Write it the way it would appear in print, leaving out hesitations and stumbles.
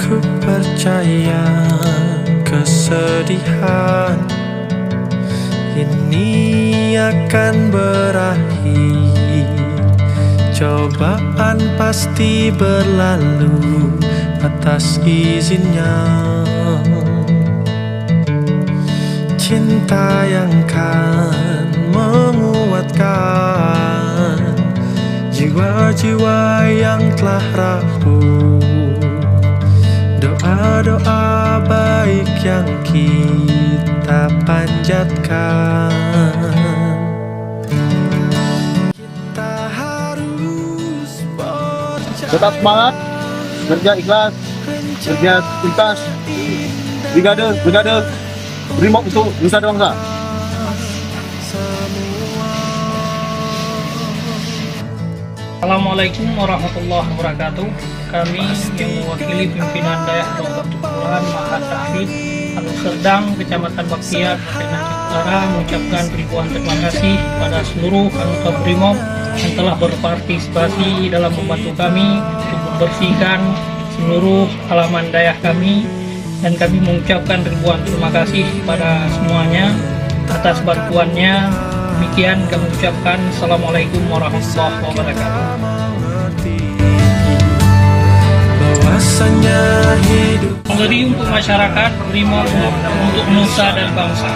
Ku percaya kesedihan ini akan berakhir. Cobaan pasti berlalu atas izinnya. Cinta yang kan menguatkan jiwa-jiwa yang telah rapuh. Doa-doa baik yang kita panjatkan. Kita harus berjalan, Tetap semangat, kerja ikhlas, kerja tuntas, brigade, brimob untuk nusa dan bangsa. Assalamualaikum warahmatullahi wabarakatuh. Kami yang mewakili pimpinan daerah Kelurahan Mahat Tahfidz, Alur Serdang, Kecamatan Baktiar, Kabupaten Aceh Utara mengucapkan ribuan terima kasih pada seluruh anggota Brimob yang telah berpartisipasi dalam membantu kami untuk membersihkan seluruh halaman daerah kami, dan kami mengucapkan ribuan terima kasih pada semuanya atas bantuannya. Demikian kami ucapkan Assalamualaikum warahmatullahi wabarakatuh. bahwasanya hidup Memberi untuk masyarakat, Brimob untuk nusa dan bangsa.